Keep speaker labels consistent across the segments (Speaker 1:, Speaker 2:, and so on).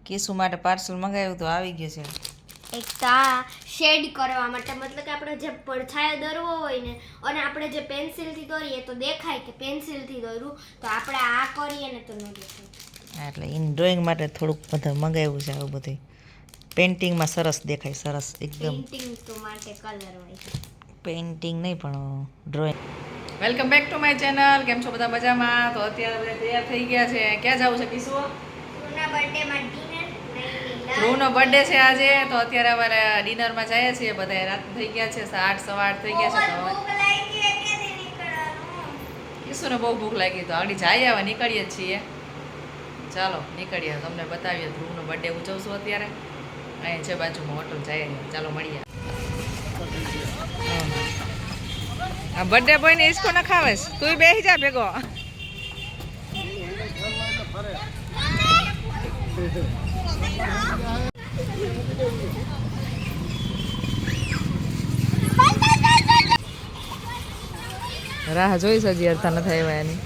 Speaker 1: કેસુ માટે પાર્સલ મંગાવ્યું તો આવી ગયું છે.
Speaker 2: એક તા શેડ કરવા માટે, મતલબ કે આપણે જે પડછાયો દોરવો હોય ને અને આપણે જે પેન્સિલથી દોરીએ તો દેખાય કે પેન્સિલથી દોર્યું, તો આપણે આ કરીએ ને તો ન દેખાય.
Speaker 1: એટલે ઇન ડ્રોઈંગ માટે થોડુંક બધું મંગાવ્યું છે. આવું બધું પેઇન્ટિંગમાં સરસ દેખાય, સરસ એકદમ.
Speaker 2: પેઇન્ટિંગ તો માટે કલર હોય,
Speaker 1: પેઇન્ટિંગ નહીં પણ drawing. Welcome back to my channel. કેમ છો બધા? મજામાં? તો અત્યારે તૈયાર થઈ ગયા છે. ક્યાં જવું છે કિશુ?
Speaker 2: ધ્રુવના બર્થડેમાં ડિનર.
Speaker 1: ધ્રુવનો બર્થડે છે આજે, તો અત્યારે અમારે ડિનરમાં જઈએ છીએ. બધા રાત થઈ ગયા છે, 8 સવા 8 થઈ ગયા છે.
Speaker 2: ભૂખ લાગી એટલે નીકળવાનું.
Speaker 1: કિશુને બહુ ભૂખ લાગી, તો આગળ જઈએ, હવે નીકળીએ જ છીએ. ચાલો નીકળીએ, તમને બતાવીએ. ધ્રુવનો બર્થડે ઉજવશું અત્યારે. અહીં છે બાજુમાં હોટલ, જઈએ. ચાલો મળીએ. આ બર્થડે બોય ને ઈસકો ન ખાવેશ, તું બેસી જા ભેગો. રાહ જોઈશ હજી અર્થા ન થાય એની.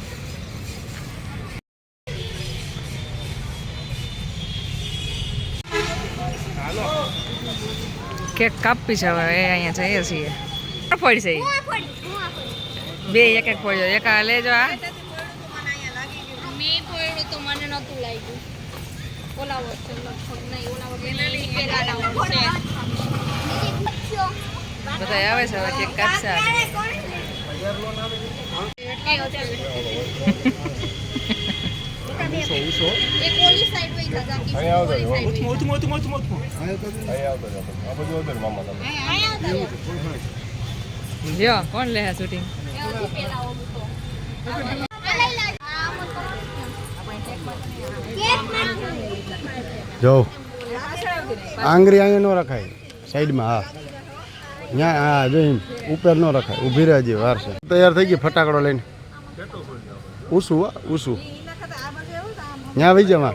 Speaker 1: કેક કાપી છે હવે, એ અહીંયા જઈએ છીએ. ફોડી છે બે, એક એક ફોડ્યો, એક આ લેજો. આ
Speaker 2: મેં ફોડ્યું તો મને નતું લાગ્યું. ઓલા વર્ષે નહીં, ઓલા વર્ષે
Speaker 1: બધા આવે છે હવે કેક કાપશે.
Speaker 2: એક ઓલી સાઈડ વઈ જા કી
Speaker 1: લ્યો કોણ લે શૂટિંગ?
Speaker 3: જો આંગળી અહીંયા ન રખાય, સાઈડમાં. હા ત્યાં, હા જો એમ ઉપર ન રખાય, ઊભી રહેજે, વાર છે. તૈયાર થઈ ગઈ ફટાકડો લઈને. ઉસું ઉસું ત્યાં વહી જવા.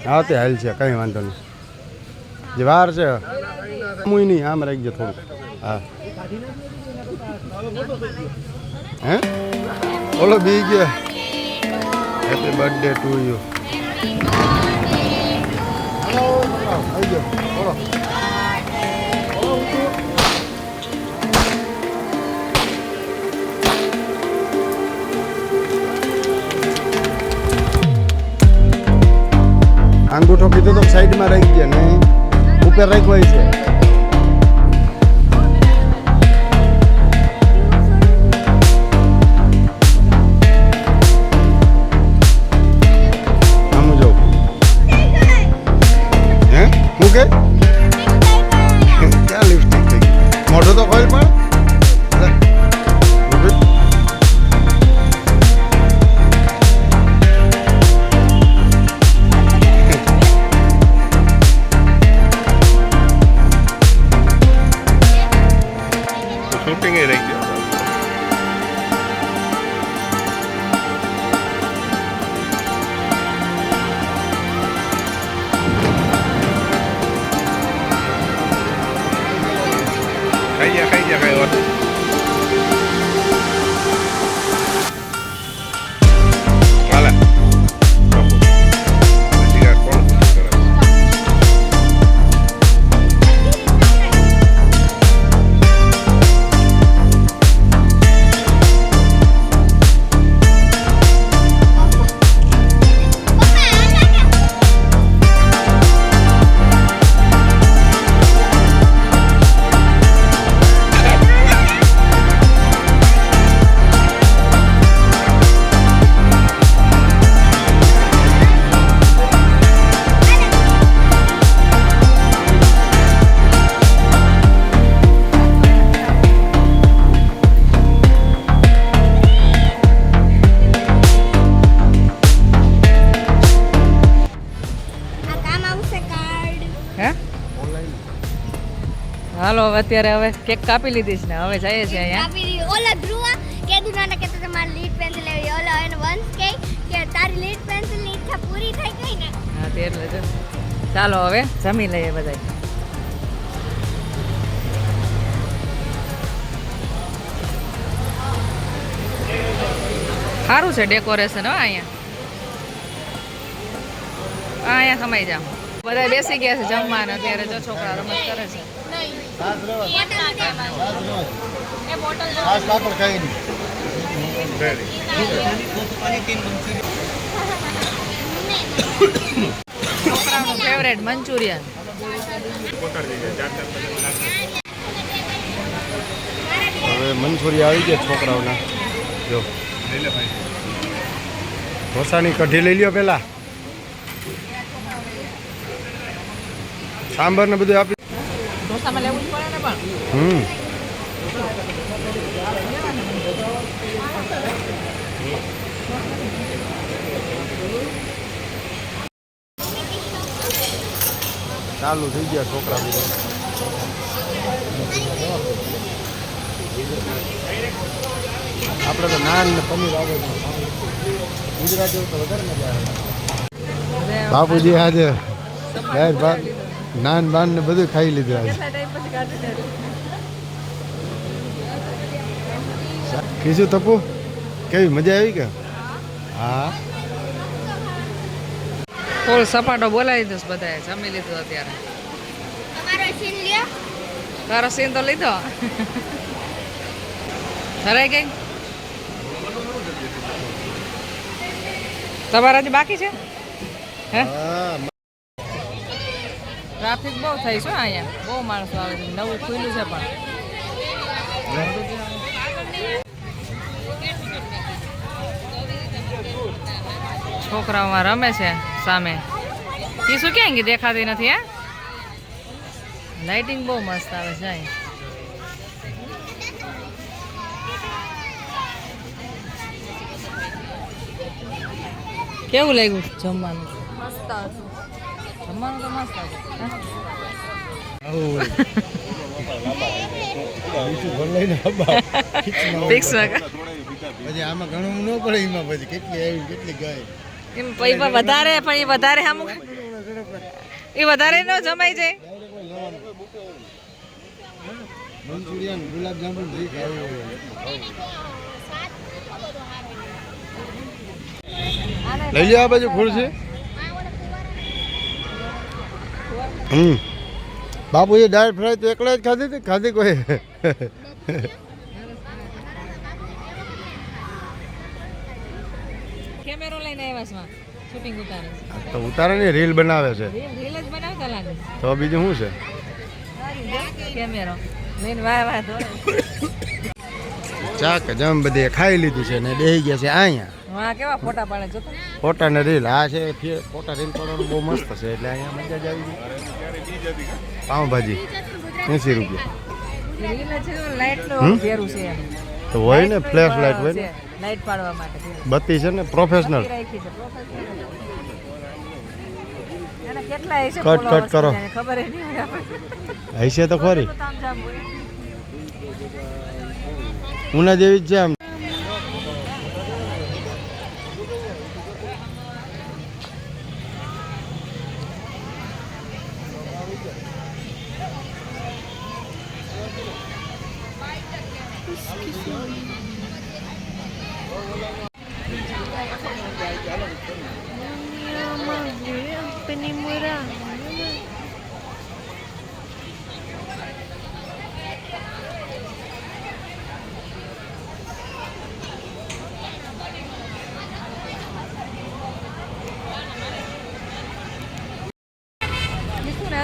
Speaker 3: હા તે હાલ છે, કંઈ વાંધો નહીં. જે વાર છે મુઈ નહીં, આમ રાખજે થોડું. હા હે ઓલો બી ગયા. Happy birthday to you. આવી ગયો બોલો. અંગૂઠો કીધો તો સાઈડમાં રાખી ગયા ને ઉપર રાખ્યો છે. આમ જો હે હું કે ક્યાં લિપસ્ટિક થઈ ગઈ? મોઢો તો ખોલ પણ.
Speaker 4: શૂટિંગ એ રહી ગયો. ખાઈ જા કઈ વાત. હાલે કોણ કરે?
Speaker 1: હાલો હવે અત્યારે હવે કેક કાપી લીધી છે ને હવે જઈએ છીએ અહીંયા.
Speaker 2: ઓલા ધ્રુવા કેદું નાના કે તમારી લીડ પેન્સિલ લેવી, ઓલા એને વંશ કે તારી લીડ પેન્સિલ ની ઈચ્છા પૂરી થઈ ગઈ ને.
Speaker 1: હા તે એટલે જો. ચાલો હવે જમી લઈએ બધા. સારું છે ડેકોરેશન હો અહીંયા. અહીંયા ખમાઈ જાઓ. બધા બેસી ગયા છે જમવાના અત્યારે. જો છોકરા રમત કરે છે. છોકરાઓનું ફેવરેટ મંચુરિયન.
Speaker 3: હવે મંચુરિયન આવી ગયા છોકરાઓના. જો ઢોસાની કઢી લઈ લ્યો પેલા. સાંભર ને બધું આપી.
Speaker 1: ઢોસામાં લેવું જ પડે ને પણ.
Speaker 3: ચાલુ થઈ ગયા છોકરા બધા. આપણે તો નાન ને પનીર આવે છે. ગુજરાતી તો વધારે મજા આવે. બાપુજી આજે ભાત નાન બાન ને બધું ખાઈ લીધું આજે. કીધું તપુ કેવી મજા આવી કે? હા
Speaker 1: ફૂલ સપાટો બોલાવી દઈશ બધાએ. જમી લીધું અત્યારે.
Speaker 2: તમારો સીન લ્યો.
Speaker 1: તારો સીન તો લીધો. ધરાઈ ગઈ. તમારા હજી બાકી છે? હે ટ્રાફિક બહુ થઈ છે અહીંયા. બહુ માણસો આવે છે. નવું ખુલ્લું છે પણ. છોકરાઓમાં રમે છે સામે. શું ક્યાં ગઈ દેખાતી નથી? હે લાઇટિંગ બહુ મસ્ત આવે છે અહીં. કેવું લાગ્યું જમવાનું? મસ્ત હતું. જમવાનું તો મસ્ત હતું. ફિક્સમાં
Speaker 3: પછી આમાં ઘણું ન પડે. એમાં પછી કેટલી આવી કેટલી ગઈ.
Speaker 1: એમ પૈસા વધારે પણ એ વધારે આમ એ વધારે ન જમાઈ જાય.
Speaker 3: મંચુરિયન ગુલાબજાંબુ જે ખાવું હોય. લઈ લે આ બાજુ ફૂલ છે. બાપુજી દાળ ફ્રાય તો એકલા જ ખાધી હતી? ખાધી કોઈ?
Speaker 1: કેમેરો લઈને આવ્યા છે શૂટિંગ ઉતારે
Speaker 3: તો ઉતારે ને રીલ બનાવે છે.
Speaker 1: રીલ જ બનાવતા લાગે.
Speaker 3: તો બીજું શું છે?
Speaker 1: કેમેરો લઈને વાહ વાહ દોડે.
Speaker 3: ચાક જમ બધે ખાઈ લીધું છે ને બેસી ગયા છે અહીંયા.
Speaker 1: હા કેવા ફોટા પાડે જોતો.
Speaker 3: ફોટા ને રીલ આ છે. ફોટા રીલ પાડવાનું બહુ મસ્ત છે. એટલે અહીંયા મજા જ આવી ગઈ. પાઉંભાજી 80 રૂપિયા.
Speaker 1: રીલ છે લાઈટ નો ઘેરું છે એમ.
Speaker 3: તો હોય ને ફ્લેશ લાઇટ હોય ને.
Speaker 1: લાઈટ પાડવા માટે
Speaker 3: બત્તી છે ને પ્રોફેશનલ.
Speaker 1: રાખી છે અને કેટલા હશે
Speaker 3: કટ કટ કરો.
Speaker 1: ખબર નહીં હોય આપણે.
Speaker 3: હશે તો ખરી.
Speaker 1: તામઝામ હોય.
Speaker 3: ઉના જેવી જ છે આમ.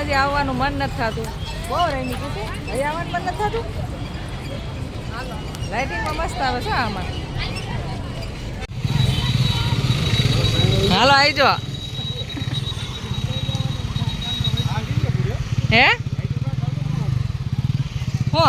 Speaker 1: હજી આવવાનું મન નથી થતું. બહુ રહી ગયું છે. હજી આવવાનું મન નથી થતું. લાઇટિંગમાં મસ્ત આવે છે આમાં. હાલો આવી જાઓ. હે હો